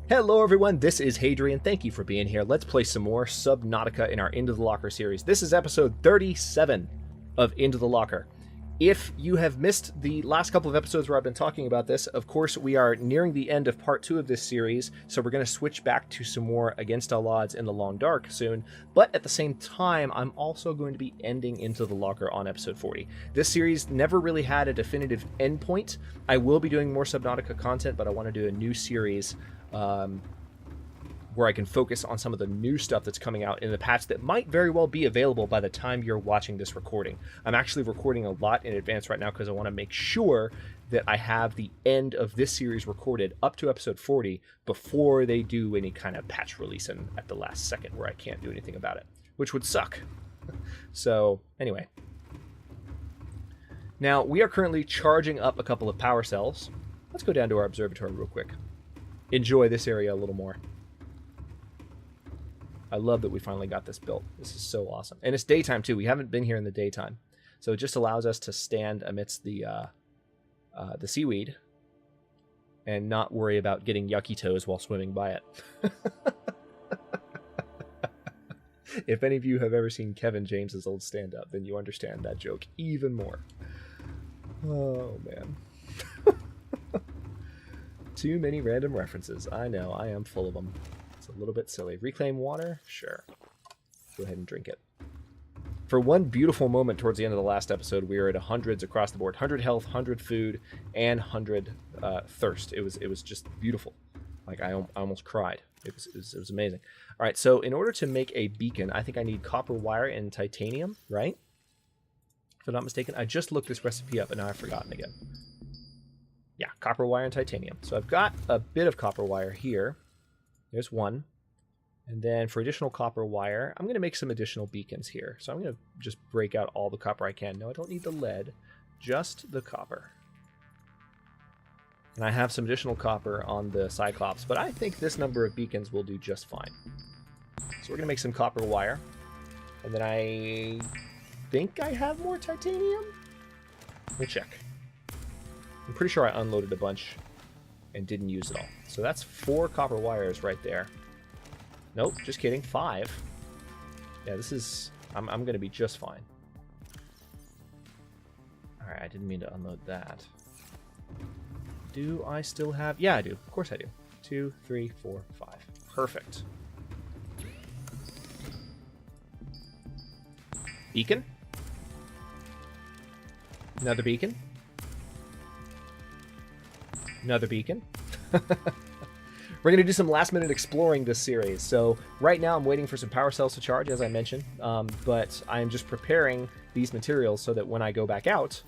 Hello everyone, this is Hadrian. Thank you for being here. Let's play some more Subnautica in our Into the Locker series. This is episode 37 of Into the Locker. If you have missed the last couple of episodes where I've been talking about this, of course we are nearing the end of part 2 of this series, so we're going to switch back to some more Against All Odds in the Long Dark soon, but at the same time, I'm also going to be ending Into the Locker on episode 40. This series never really had a definitive endpoint. I will be doing more Subnautica content, but I want to do a new series where I can focus on some of the new stuff that's coming out in the patch that might very well be available by the time you're watching this recording. I'm actually recording a lot in advance right now because I want to make sure that I have the end of this series recorded up to episode 40 before they do any kind of patch release at the last second where I can't do anything about it, which would suck. So anyway, now we are currently charging up a couple of power cells. Let's go down to our observatory real quick. Enjoy this area a little more. I love that we finally got this built. This is so awesome. And it's daytime too. We haven't been here in the daytime. So it just allows us to stand amidst the seaweed and not worry about getting yucky toes while swimming by it. If any of you have ever seen Kevin James's old stand-up, then you understand that joke even more. Oh, man. Too many random references. I know, I am full of them. It's a little bit silly. Reclaim water? Sure. Go ahead and drink it. For one beautiful moment towards the end of the last episode, we were at hundreds across the board. 100 health, 100 food, and 100 thirst. It was just beautiful. Like, I almost cried. It was amazing. All right, so in order to make a beacon, I think I need copper wire and titanium, right? If I'm not mistaken. I just looked this recipe up, and now I've forgotten again. Yeah, copper wire and titanium. So I've got a bit of copper wire here. There's one. And then for additional copper wire, I'm going to make some additional beacons here. So I'm going to just break out all the copper I can. No, I don't need the lead, just the copper. And I have some additional copper on the Cyclops, but I think this number of beacons will do just fine. So we're going to make some copper wire. And then I think I have more titanium? We'll check. I'm pretty sure I unloaded a bunch and didn't use it all. So that's 4 copper wires right there. Nope, just kidding. 5. Yeah, this is... I'm going to be just fine. Alright, I didn't mean to unload that. Do I still have... Yeah, I do. Of course I do. 2, 3, 4, 5. Perfect. Beacon. Another beacon. Another beacon. We're going to do some last-minute exploring this series. So right now I'm waiting for some power cells to charge, as I mentioned, but I'm just preparing these materials so that when I go back out,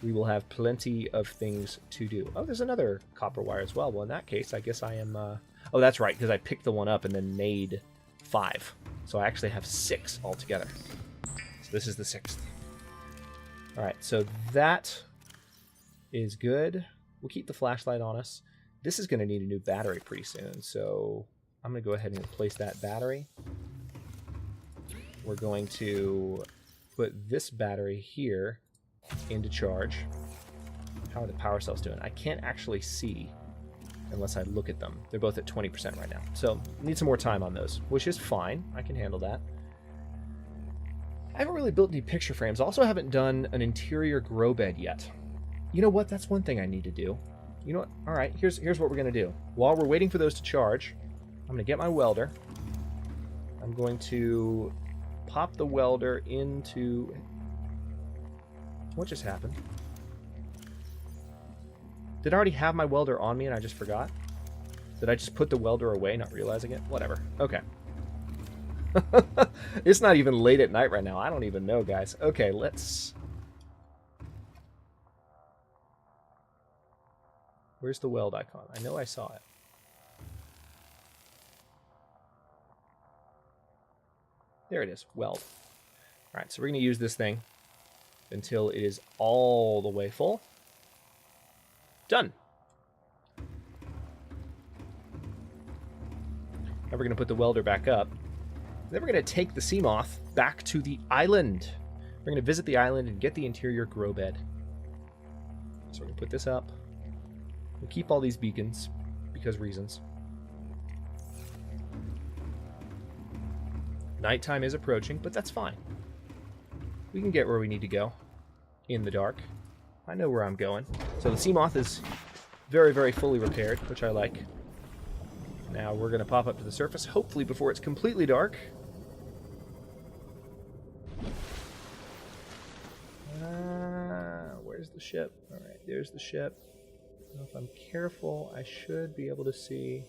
we will have plenty of things to do. Oh, there's another copper wire as well. Well, in that case, I guess I am... Oh, that's right, because I picked the one up and then made 5. So I actually have 6 altogether. So this is the 6th. All right, so that is good. We'll keep the flashlight on us. This is going to need a new battery pretty soon, so I'm going to go ahead and replace that battery. We're going to put this battery here into charge. How are the power cells doing? I can't actually see unless I look at them. They're both at 20% right now, so need some more time on those, which is fine. I can handle that. I haven't really built any picture frames. I also haven't done an interior grow bed yet. You know what? That's one thing I need to do. You know what? All right, here's what we're going to do. While we're waiting for those to charge, I'm going to get my welder. I'm going to pop the welder into... What just happened? Did I already have my welder on me and I just forgot? Did I just put the welder away, not realizing it? Whatever. Okay. It's not even late at night right now. I don't even know, guys. Okay, let's... Where's the weld icon? I know I saw it. There it is. Weld. All right, so we're going to use this thing until it is all the way full. Done. Now we're going to put the welder back up. Then we're going to take the sea moth back to the island. We're going to visit the island and get the interior grow bed. So we're going to put this up. We'll keep all these beacons, because reasons. Nighttime is approaching, but that's fine. We can get where we need to go in the dark. I know where I'm going. So the sea moth is very, very fully repaired, which I like. Now we're going to pop up to the surface, hopefully before it's completely dark. Where's the ship? Alright, there's the ship. Now if I'm careful, I should be able to see...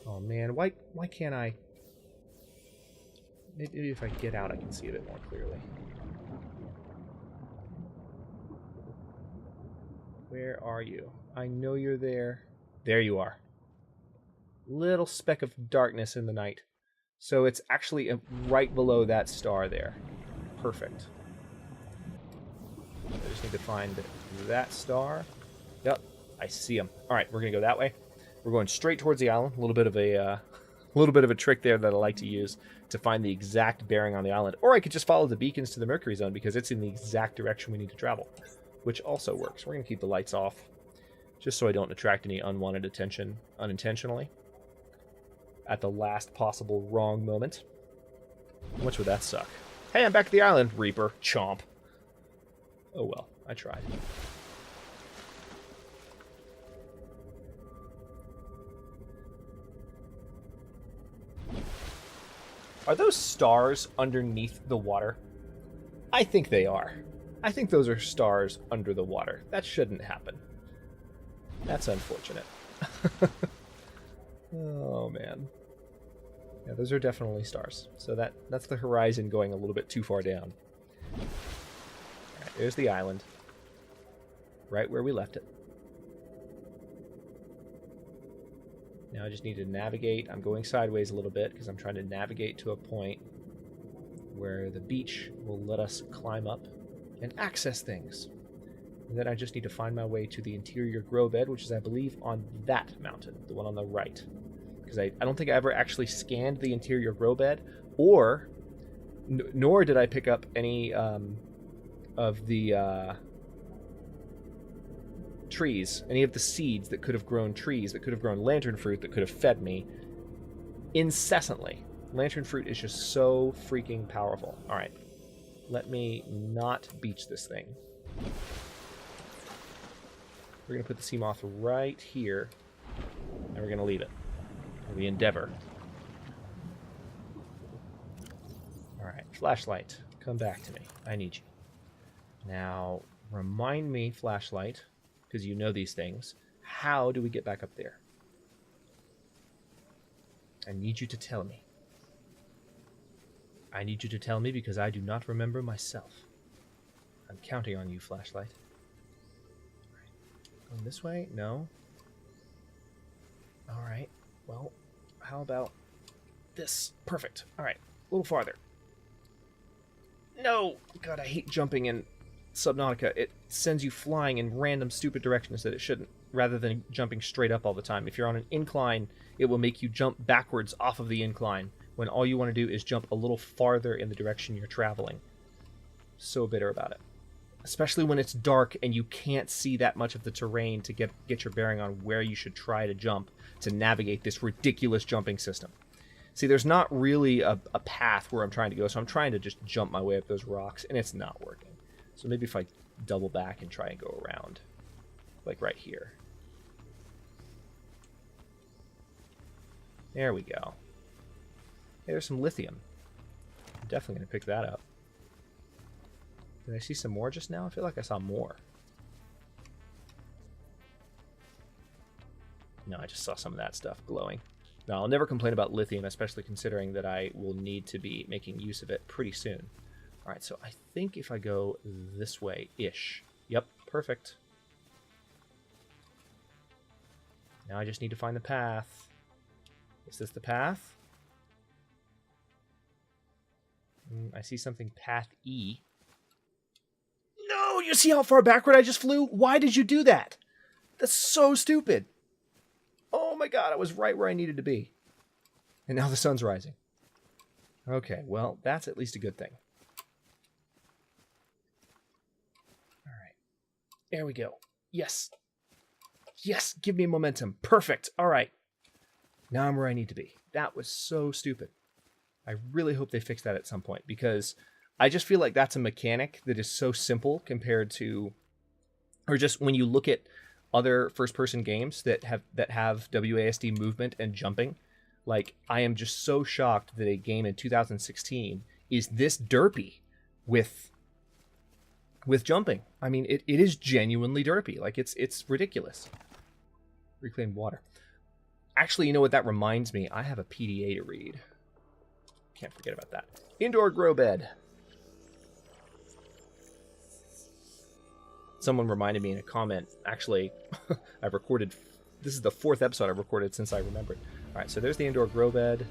Oh man, why can't I... Maybe if I get out I can see a bit more clearly. Where are you? I know you're there. There you are. Little speck of darkness in the night. So it's actually right below that star there. Perfect. I just need to find that star. Yep, I see him. All right, we're gonna go that way. We're going straight towards the island. A little bit of a trick there that I like to use to find the exact bearing on the island. Or I could just follow the beacons to the Mercury Zone because it's in the exact direction we need to travel, which also works. We're gonna keep the lights off just so I don't attract any unwanted attention unintentionally at the last possible wrong moment. How much would that suck? Hey, I'm back at the island, Reaper. Chomp. Oh well, I tried. Are those stars underneath the water? I think they are. I think those are stars under the water. That shouldn't happen. That's unfortunate. Oh man. Yeah, those are definitely stars. So that's the horizon going a little bit too far down. Alright, there's the island. Right where we left it. Now I just need to navigate. I'm going sideways a little bit because I'm trying to navigate to a point where the beach will let us climb up and access things. And then I just need to find my way to the interior grow bed, which is, I believe, on that mountain, the one on the right. Because I don't think I ever actually scanned the interior grow bed, or nor did I pick up any of the trees, any of the seeds that could have grown trees, that could have grown lantern fruit, that could have fed me incessantly. Lantern fruit is just so freaking powerful. All right, let me not beach this thing. We're going to put the sea moth right here, and we're going to leave it. The Endeavor. Alright, flashlight, come back to me. I need you. Now, remind me, flashlight, because you know these things, how do we get back up there? I need you to tell me. I need you to tell me because I do not remember myself. I'm counting on you, flashlight. Going this way? No. Alright. Well, how about this? Perfect. Alright. A little farther. No! God, I hate jumping in Subnautica. It sends you flying in random stupid directions that it shouldn't, rather than jumping straight up all the time. If you're on an incline, it will make you jump backwards off of the incline, when all you want to do is jump a little farther in the direction you're traveling. So bitter about it. Especially when it's dark and you can't see that much of the terrain to get your bearing on where you should try to jump to navigate this ridiculous jumping system. See, there's not really a path where I'm trying to go, so I'm trying to just jump my way up those rocks, and it's not working. So maybe if I double back and try and go around, like right here. There we go. Hey, there's some lithium. I'm definitely going to pick that up. Did I see some more just now? I feel like I saw more. No, I just saw some of that stuff glowing. No, I'll never complain about lithium, especially considering that I will need to be making use of it pretty soon. Alright, so I think if I go this way-ish. Yep, perfect. Now I just need to find the path. Is this the path? I see something path E. No, you see how far backward I just flew? Why did you do that? That's so stupid. Oh my god, I was right where I needed to be. And now the sun's rising. Okay, well, that's at least a good thing. Alright. There we go. Yes. Yes, give me momentum. Perfect. Alright. Now I'm where I need to be. That was so stupid. I really hope they fix that at some point, because I just feel like that's a mechanic that is so simple compared to, or just when you look at other first-person games that have WASD movement and jumping, like, I am just so shocked that a game in 2016 is this derpy with jumping. I mean, it is genuinely derpy. Like, it's ridiculous. Reclaimed water. Actually, you know what that reminds me? I have a PDA to read. Can't forget about that. Indoor grow bed. Someone reminded me in a comment. Actually, I've recorded... This is the 4th episode I've recorded since I remembered. All right, so there's the indoor grow bed.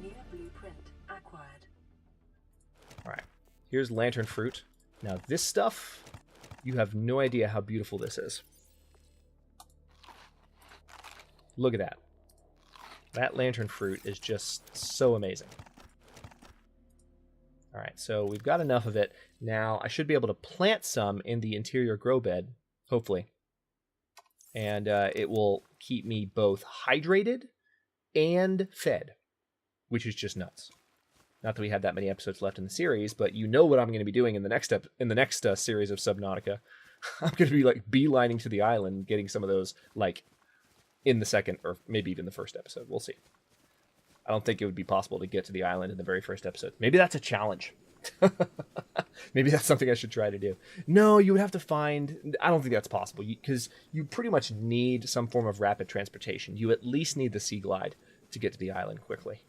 New blueprint acquired. All right, here's lantern fruit. Now, this stuff, you have no idea how beautiful this is. Look at that. That lantern fruit is just so amazing. All right, so we've got enough of it. Now, I should be able to plant some in the interior grow bed, hopefully. And it will keep me both hydrated and fed, which is just nuts. Not that we have that many episodes left in the series, but you know what I'm going to be doing in the next series of Subnautica. I'm going to be like beelining to the island, getting some of those like in the second or maybe even the first episode. We'll see. I don't think it would be possible to get to the island in the very first episode. Maybe that's a challenge. Maybe that's something I should try to do. No, you would have to find... I don't think that's possible, because you pretty much need some form of rapid transportation. You at least need the sea glide to get to the island quickly.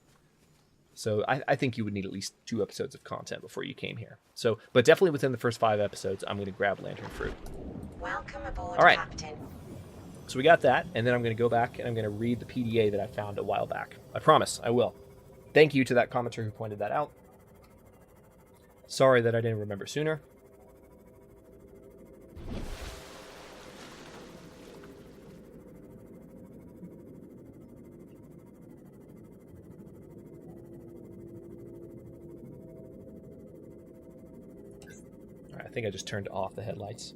So I think you would need at least 2 episodes of content before you came here. So, but definitely within the first 5 episodes, I'm going to grab lantern fruit. Welcome aboard, all right. Captain. So we got that, and then I'm going to go back and I'm going to read the PDA that I found a while back. I promise, I will. Thank you to that commenter who pointed that out. Sorry that I didn't remember sooner. All right, I think I just turned off the headlights.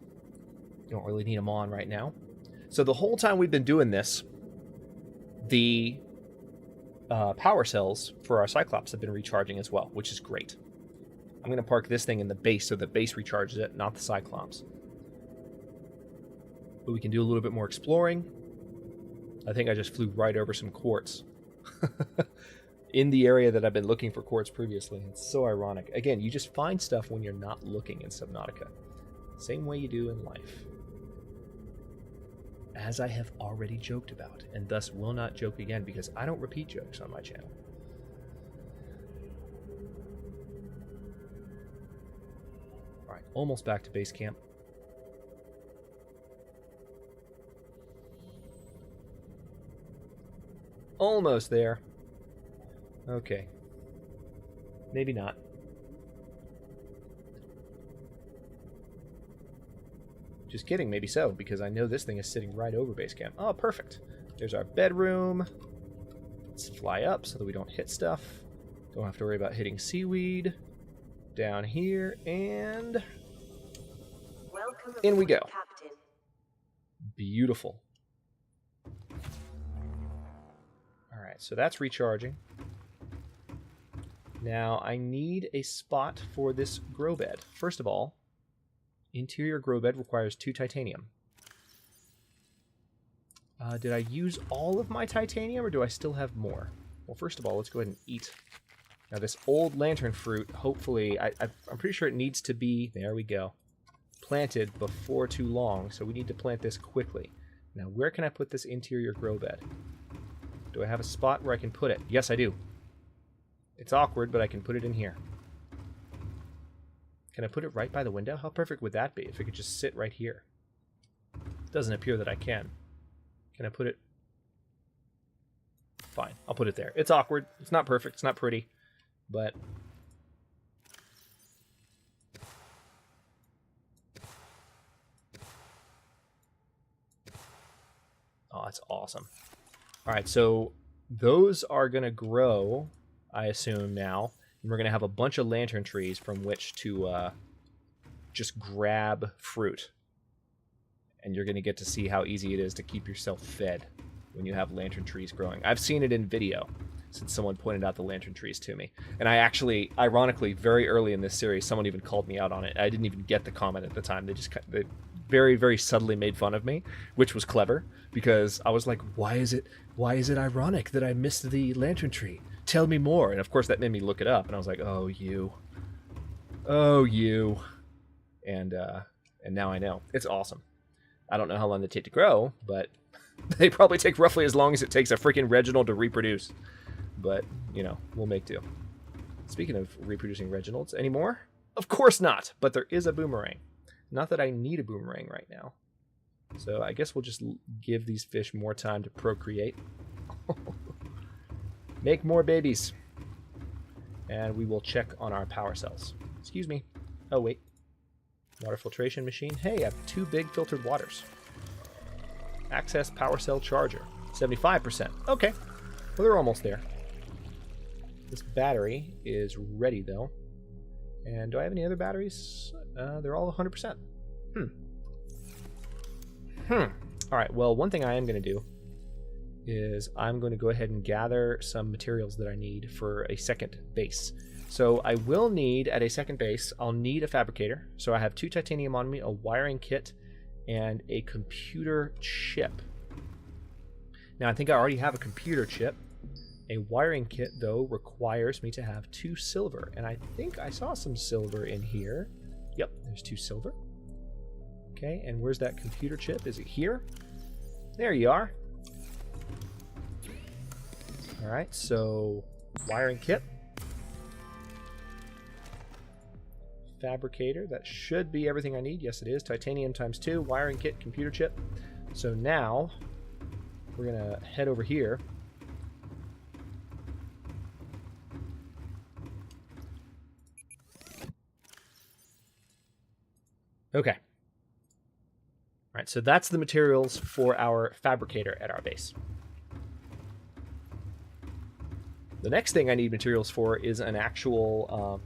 You don't really need them on right now. So the whole time we've been doing this, the power cells for our Cyclops have been recharging as well, which is great. I'm going to park this thing in the base so the base recharges it, not the Cyclops. But we can do a little bit more exploring. I think I just flew right over some quartz. In the area that I've been looking for quartz previously. It's so ironic. Again, you just find stuff when you're not looking in Subnautica. Same way you do in life. As I have already joked about, and thus will not joke again because I don't repeat jokes on my channel. Alright, almost back to base camp. Almost there. Okay. Maybe not. Just kidding, maybe so, because I know this thing is sitting right over base camp. Oh, perfect. There's our bedroom. Let's fly up so that we don't hit stuff. Don't have to worry about hitting seaweed. Down here, and... in we go. Captain. Beautiful. Alright, so that's recharging. Now, I need a spot for this grow bed. First of all, interior grow bed requires 2 titanium. Did I use all of my titanium, or do I still have more? Well, first of all, let's go ahead and eat. Now, this old lantern fruit, hopefully, I'm pretty sure it needs to be, there we go, planted before too long, so we need to plant this quickly. Now, where can I put this interior grow bed? Do I have a spot where I can put it? Yes, I do. It's awkward, but I can put it in here. Can I put it right by the window? How perfect would that be if it could just sit right here? It doesn't appear that I can. Can I put it? Fine, I'll put it there. It's awkward. It's not perfect. It's not pretty. But... oh, that's awesome. Alright, so those are going to grow, I assume, now. And we're going to have a bunch of lantern trees from which to just grab fruit. And you're going to get to see how easy it is to keep yourself fed when you have lantern trees growing. I've seen it in video. since someone pointed out the lantern trees to me. And I actually, ironically, very early in this series, someone even called me out on it. I didn't even get the comment at the time. They very, very subtly made fun of me, which was clever, because I was like, why is it ironic that I missed the lantern tree? Tell me more. And of course that made me look it up, and I was like, oh you. And now I know. It's awesome. I don't know how long they take to grow, but they probably take roughly as long as it takes a freaking Reginald to reproduce. But, you know, we'll make do. Speaking of reproducing Reginalds, any more? Of course not, but there is a boomerang. Not that I need a boomerang right now. So I guess we'll just give these fish more time to procreate. Make more babies. And we will check on our power cells. Excuse me. Oh, wait. Water filtration machine. Hey, I have 2 big filtered waters. Access power cell charger. 75%. Okay. Well, they're almost there. This battery is ready, though. And do I have any other batteries? They're all 100%. Alright, well, one thing I am going to do is I'm going to go ahead and gather some materials that I need for a second base. So I will need, at a second base, I'll need a fabricator. So I have 2 titanium on me, a wiring kit, and a computer chip. Now, I think I already have a computer chip. A wiring kit, though, requires me to have 2 silver. And I think I saw some silver in here. Yep, there's 2 silver. Okay, and where's that computer chip? Is it here? There you are. Alright, so wiring kit. Fabricator, that should be everything I need. Yes, it is. Titanium ×2, wiring kit, computer chip. So now we're going to head over here. Okay. All right, so that's the materials for our fabricator at our base. The next thing I need materials for is an actual...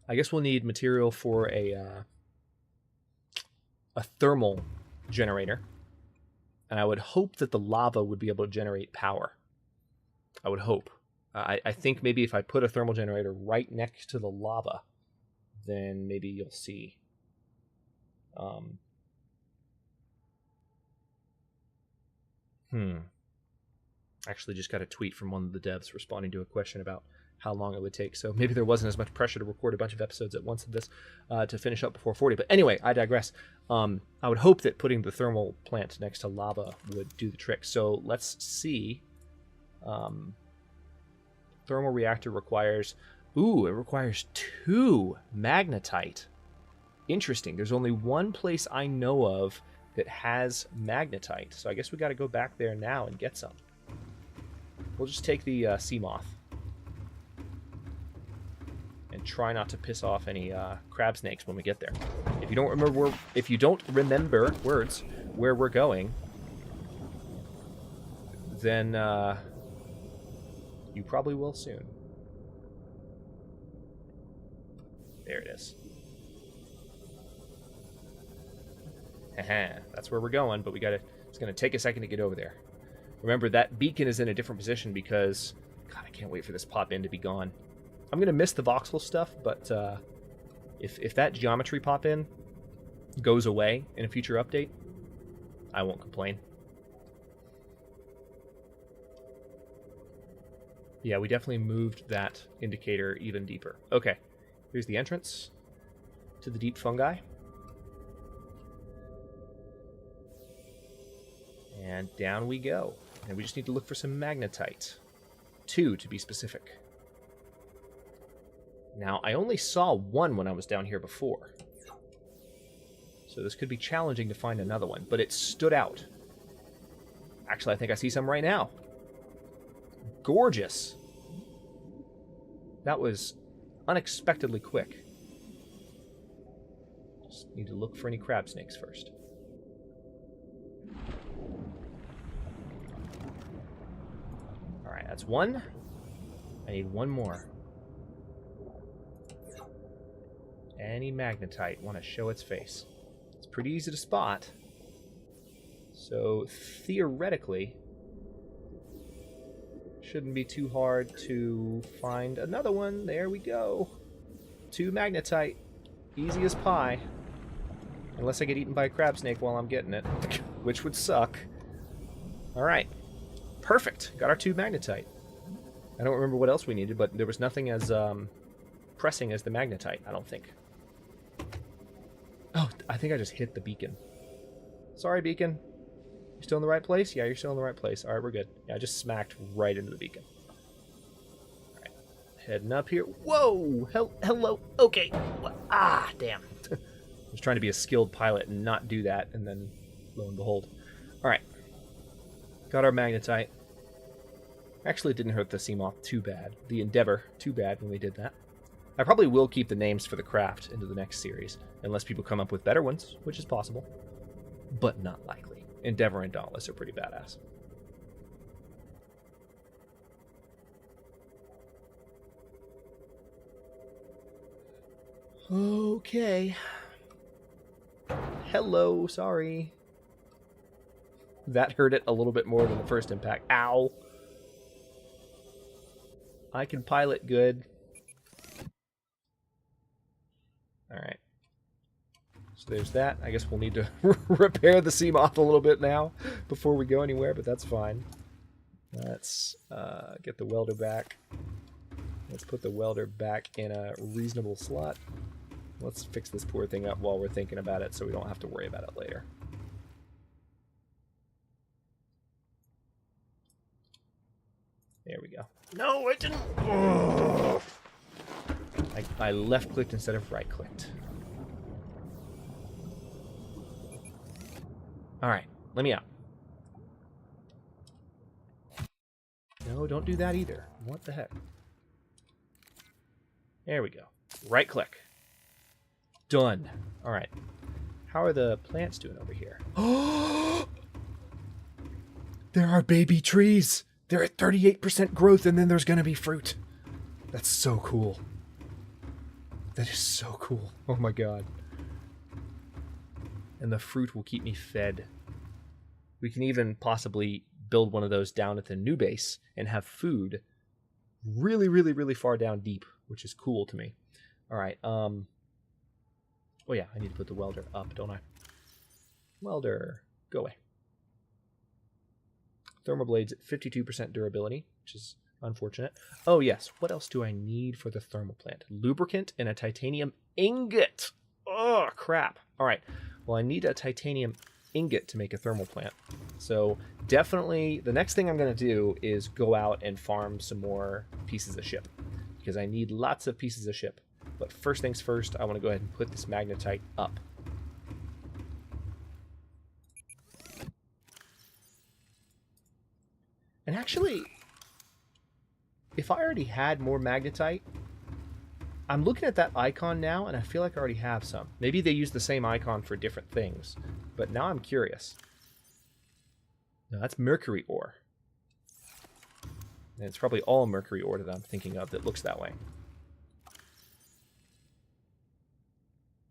I guess we'll need material for a thermal generator. And I would hope that the lava would be able to generate power. I would hope. I think maybe if I put a thermal generator right next to the lava, then maybe you'll see. Actually just got a tweet from one of the devs responding to a question about how long it would take. So maybe there wasn't as much pressure to record a bunch of episodes at once of this to finish up before 40. But anyway, I digress. I would hope that putting the thermal plant next to lava would do the trick. So let's see. Thermal reactor requires... Ooh, it requires 2 magnetite. Interesting. There's only one place I know of that has magnetite. So I guess we got to go back there now and get some. We'll just take the sea moth. And try not to piss off any crab snakes when we get there. If you don't remember words where we're going, then you probably will soon. There it is. Haha, that's where we're going, but it's gonna take a second to get over there. Remember, that beacon is in a different position because, God, I can't wait for this pop-in to be gone. I'm going to miss the voxel stuff, but if that geometry pop-in goes away in a future update, I won't complain. Yeah, we definitely moved that indicator even deeper. Okay, here's the entrance to the deep fungi. And down we go. And we just need to look for some magnetite. 2 to be specific. Now, I only saw 1 when I was down here before. So this could be challenging to find another one, but it stood out. Actually, I think I see some right now. Gorgeous. That was unexpectedly quick. Just need to look for any crab snakes first. Alright, that's 1. I need 1 more. Any magnetite want to show its face. It's pretty easy to spot. So theoretically, Shouldn't be too hard to find another one. There we go. 2 magnetite. Easy as pie. Unless I get eaten by a crab snake while I'm getting it, which would suck. Alright. Perfect. Got our 2 magnetite. I don't remember what else we needed, but there was nothing as pressing as the magnetite, I don't think. Oh, I think I just hit the beacon. Sorry, beacon. You still in the right place? Yeah, you're still in the right place. Alright, we're good. Yeah, I just smacked right into the beacon. Alright. Heading up here. Whoa! Hello. Okay. Ah, damn. I was trying to be a skilled pilot and not do that, and then, lo and behold. Alright. Got our magnetite. Actually, it didn't hurt the Seamoth too bad. The Endeavor, too bad when we did that. I probably will keep the names for the craft into the next series, unless people come up with better ones, which is possible. But not likely. Endeavor and Dauntless are pretty badass. Okay. Hello, sorry. That hurt it a little bit more than the first impact. Ow! I can pilot good. Alright. So there's that. I guess we'll need to repair the Seamoth a little bit now before we go anywhere, but that's fine. Let's get the welder back. Let's put the welder back in a reasonable slot. Let's fix this poor thing up while we're thinking about it so we don't have to worry about it later. There we go. No, I didn't. Oh. I left-clicked instead of right-clicked. Alright, let me out. No, don't do that either. What the heck? There we go. Right-click. Done. Alright. How are the plants doing over here? Oh! There are baby trees! They're at 38% growth, and then there's going to be fruit. That's so cool. That is so cool. Oh my god. And the fruit will keep me fed. We can even possibly build one of those down at the new base and have food really, really, really far down deep, which is cool to me. Alright, oh yeah, I need to put the welder up, don't I? Welder, go away. Thermoblades at 52% durability, which is unfortunate. Oh yes, what else do I need for the thermal plant? Lubricant and a titanium ingot. Oh, crap. Alright, well I need a titanium ingot to make a thermal plant. So definitely the next thing I'm going to do is go out and farm some more pieces of ship. Because I need lots of pieces of ship. But first things first, I want to go ahead and put this magnetite up. And actually, if I already had more magnetite, I'm looking at that icon now, and I feel like I already have some. Maybe they use the same icon for different things, but now I'm curious. No, that's mercury ore. And it's probably all mercury ore that I'm thinking of that looks that way.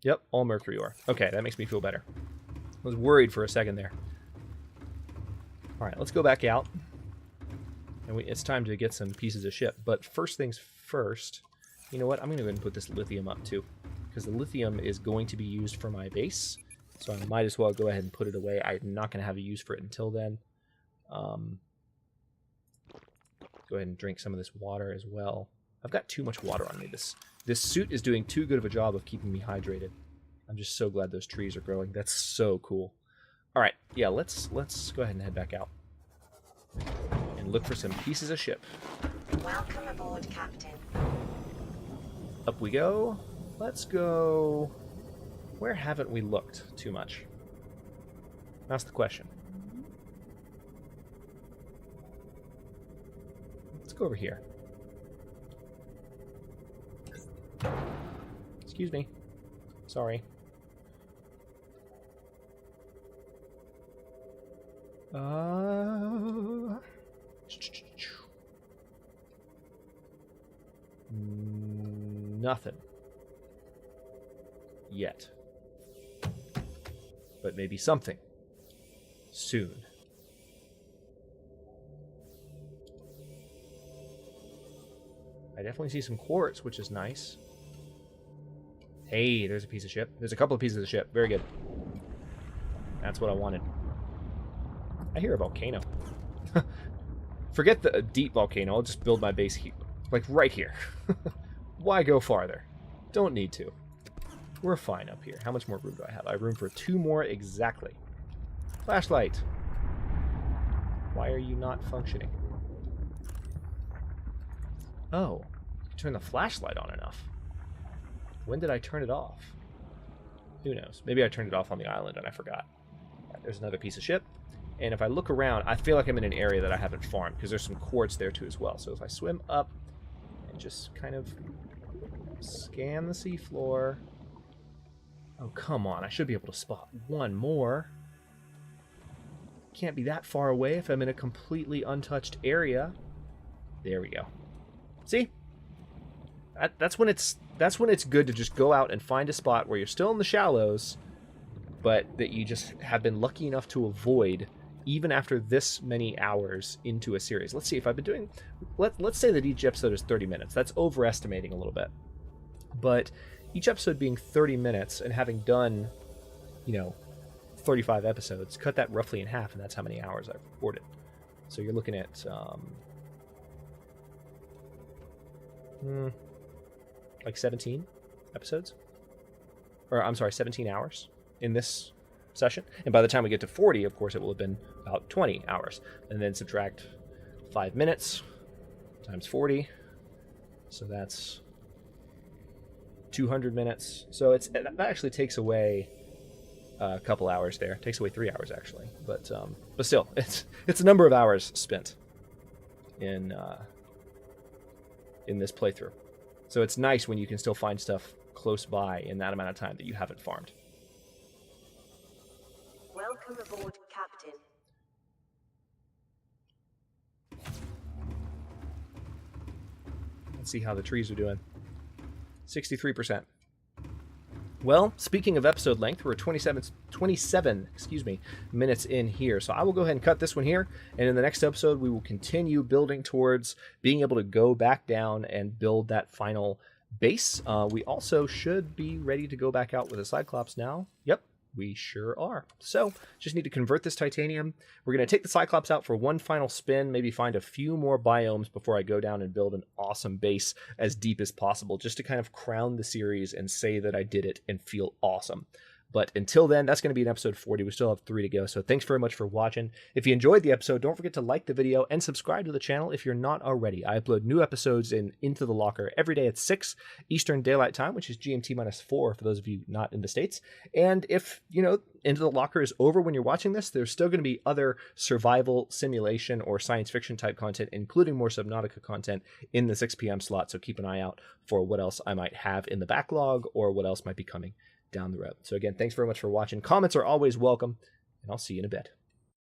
Yep, all mercury ore. Okay, that makes me feel better. I was worried for a second there. Alright, let's go back out. And it's time to get some pieces of ship. But first things first, you know what? I'm going to go ahead and put this lithium up too. Because the lithium is going to be used for my base. So I might as well go ahead and put it away. I'm not going to have a use for it until then. Go ahead and drink some of this water as well. I've got too much water on me. This suit is doing too good of a job of keeping me hydrated. I'm just so glad those trees are growing. That's so cool. Alright, yeah, let's go ahead and head back out. And look for some pieces of ship. Welcome aboard, Captain. Up we go. Let's go... Where haven't we looked too much? That's the question. Let's go over here. Excuse me. Sorry. Nothing. Yet. But maybe something. Soon. I definitely see some quartz, which is nice. Hey, there's a piece of ship. There's a couple of pieces of ship. Very good. That's what I wanted. I hear a volcano. Forget the deep volcano. I'll just build my base here. Like right here. Why go farther? Don't need to. We're fine up here. How much more room do I have? I have room for 2 more exactly. Flashlight. Why are you not functioning? Oh. Turn the flashlight on enough. When did I turn it off? Who knows? Maybe I turned it off on the island and I forgot. Right, there's another piece of ship. And if I look around, I feel like I'm in an area that I haven't farmed, because there's some quartz there too as well. So if I swim up and just kind of scan the seafloor. Oh, come on. I should be able to spot one more. Can't be that far away if I'm in a completely untouched area. There we go. See? That's when it's good to just go out and find a spot where you're still in the shallows, but that you just have been lucky enough to avoid even after this many hours into a series. Let's see if I've been doing... Let's say that each episode is 30 minutes. That's overestimating a little bit. But each episode being 30 minutes and having done, 35 episodes, cut that roughly in half, and that's how many hours I've recorded. So you're looking at... like 17 episodes? Or, I'm sorry, 17 hours in this session. And by the time we get to 40, of course, it will have been about 20 hours. And then subtract 5 minutes times 40. So that's 200 minutes. So that actually takes away a couple hours there. It takes away 3 hours, actually. But still, it's a number of hours spent in this playthrough. So it's nice when you can still find stuff close by in that amount of time that you haven't farmed. Welcome aboard, Captain. Let's see how the trees are doing. 63%. Well, speaking of episode length, we're 27 minutes in here. So I will go ahead and cut this one here. And in the next episode, we will continue building towards being able to go back down and build that final base. We also should be ready to go back out with a Cyclops now. Yep, we sure are. So just need to convert this titanium. We're going to take the Cyclops out for one final spin, maybe find a few more biomes before I go down and build an awesome base as deep as possible, just to kind of crown the series and say that I did it and feel awesome. But until then, that's going to be in episode 40. We still have 3 to go. So thanks very much for watching. If you enjoyed the episode, don't forget to like the video and subscribe to the channel if you're not already. I upload new episodes in Into the Locker every day at 6 Eastern Daylight Time, which is GMT-4 for those of you not in the States. And if, Into the Locker is over when you're watching this, there's still going to be other survival, simulation, or science fiction type content, including more Subnautica content in the 6 p.m. slot. So keep an eye out for what else I might have in the backlog or what else might be coming down the road. So again, thanks very much for watching. Comments are always welcome, and I'll see you in a bit.